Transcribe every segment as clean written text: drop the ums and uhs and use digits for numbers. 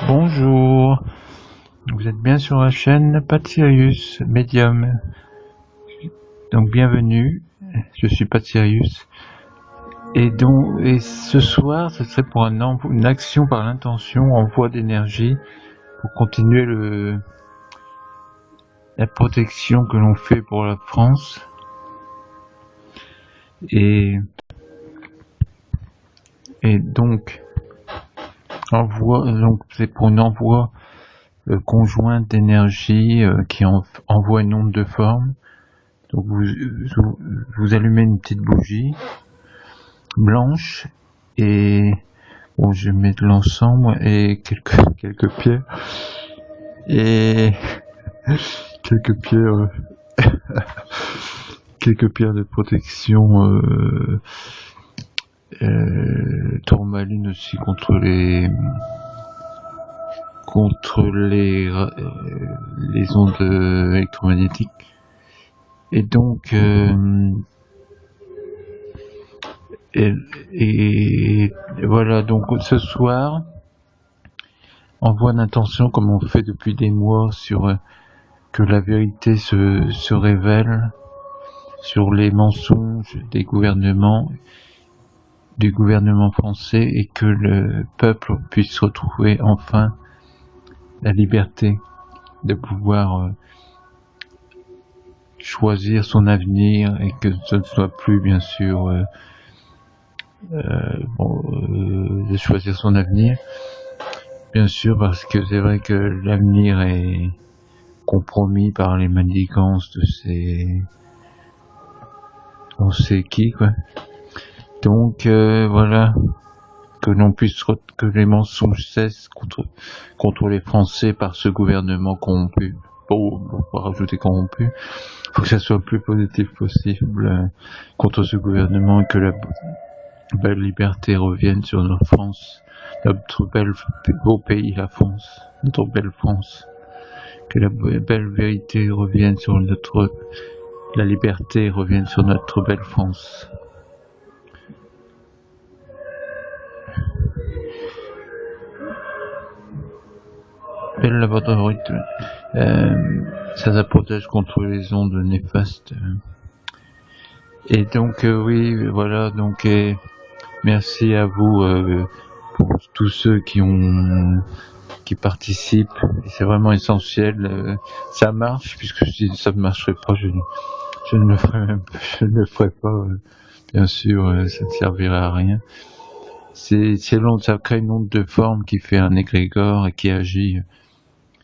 Bonjour, vous êtes bien sur la chaîne Patsirius Medium. Donc bienvenue, je suis Patsirius. Et ce soir, ce serait pour une action par l'intention, envoi d'énergie, pour continuer la protection que l'on fait pour la France. Et donc c'est pour un envoi conjoint d'énergie qui envoie une onde de forme. Donc vous allumez une petite bougie blanche et bon, je mets de l'encens et quelques pierres et quelques pierres de protection, tourmaline aussi contre les ondes électromagnétiques. Et donc et voilà, donc ce soir, envoi d'intention comme on fait depuis des mois sur que la vérité se révèle sur les mensonges du gouvernement français et que le peuple puisse retrouver enfin la liberté de pouvoir choisir son avenir et que ce ne soit plus bien sûr de choisir son avenir, bien sûr, parce que c'est vrai que l'avenir est compromis par les manigances de on sait qui, quoi. Donc voilà, que les mensonges cessent contre les Français par ce gouvernement corrompu. Bon, on va rajouter corrompu. Faut que ça soit le plus positif possible contre ce gouvernement et que la belle liberté revienne sur notre France, notre beau pays, la France, notre belle France. Que la belle vérité revienne sur la liberté revienne sur notre belle France. Belle laboratoire, ça protège contre les ondes néfastes. Et donc oui, voilà, donc merci à vous pour tous ceux qui participent. Et c'est vraiment essentiel. Ça marche, puisque si ça ne marcherait pas, je ne le ferai pas. Bien sûr, ça ne servirait à rien. C'est long, ça crée une onde de forme qui fait un égrégore et qui agit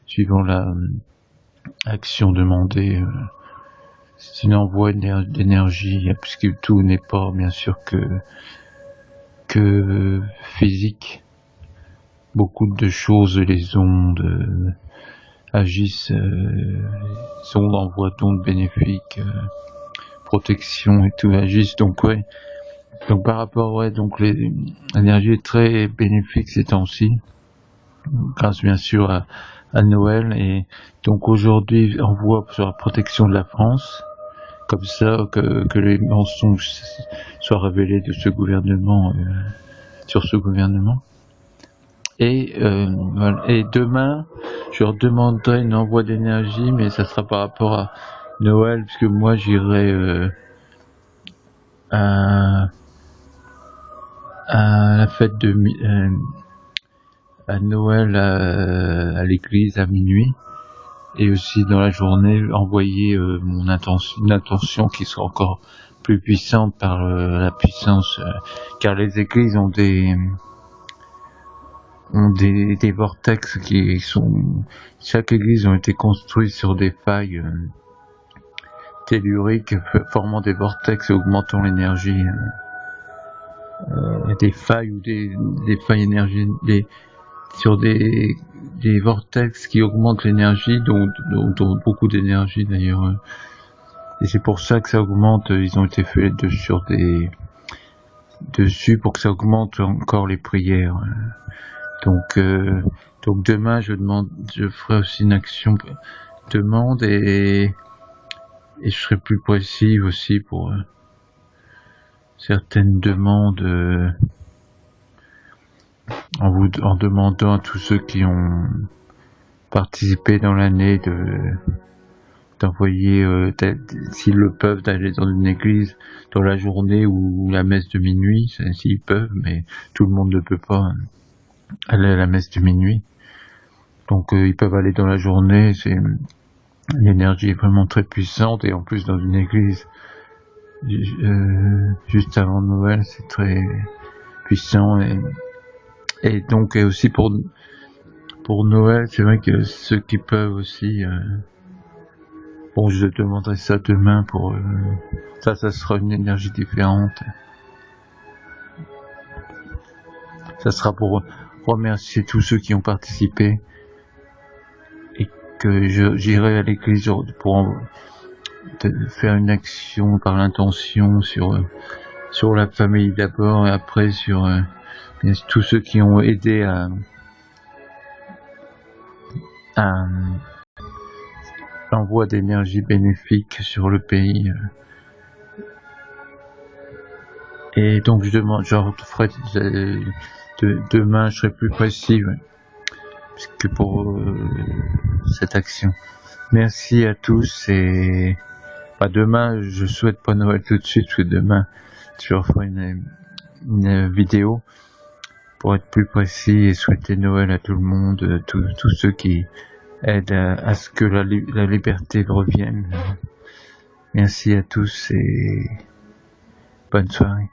suivant la action demandée. C'est une envoi d'énergie, puisque tout n'est pas bien sûr que physique. Beaucoup de choses, les ondes agissent, les ondes envoient d'ondes bénéfiques, protection et tout agissent. Donc ouais. Donc par rapport, donc l'énergie est très bénéfique ces temps-ci, grâce bien sûr à Noël. Et donc aujourd'hui, on voit sur la protection de la France, comme ça que les mensonges soient révélés de ce gouvernement, sur ce gouvernement. Et demain, je leur demanderai une envoi d'énergie, mais ça sera par rapport à Noël, puisque moi j'irai à la fête à Noël à l'église à minuit, et aussi dans la journée envoyer une intention qui sera encore plus puissante par la puissance, car les églises ont des vortex qui sont, chaque église a été construite sur des failles telluriques formant des vortex et augmentant l'énergie, des failles ou des failles énergie, sur des vortex qui augmentent l'énergie, dont beaucoup d'énergie d'ailleurs. Et c'est pour ça que ça augmente, ils ont été faits dessus pour que ça augmente encore les prières. Donc demain je ferai aussi une action demande et je serai plus précis aussi pour certaines demandes en demandant à tous ceux qui ont participé dans l'année d'envoyer, s'ils le peuvent, d'aller dans une église dans la journée ou la messe de minuit, s'ils peuvent, mais tout le monde ne peut pas aller à la messe de minuit. Donc ils peuvent aller dans la journée, l'énergie est vraiment très puissante, et en plus dans une église juste avant Noël, c'est très puissant, et donc et aussi pour Noël, c'est vrai que ceux qui peuvent aussi, bon, je demanderai ça demain pour ça sera une énergie différente. Ça sera pour remercier tous ceux qui ont participé, et que j'irai à l'église pour faire une action par l'intention sur la famille d'abord, et après sur tous ceux qui ont aidé à l'envoi d'énergie bénéfique sur le pays. Et donc je ferai demain, je serai plus précis, que pour cette action. Merci à tous, et demain, je souhaite pas Noël tout de suite, parce que demain, je referai une vidéo pour être plus précis et souhaiter Noël à tout le monde, tous ceux qui aident à ce que la liberté revienne. Merci à tous et bonne soirée.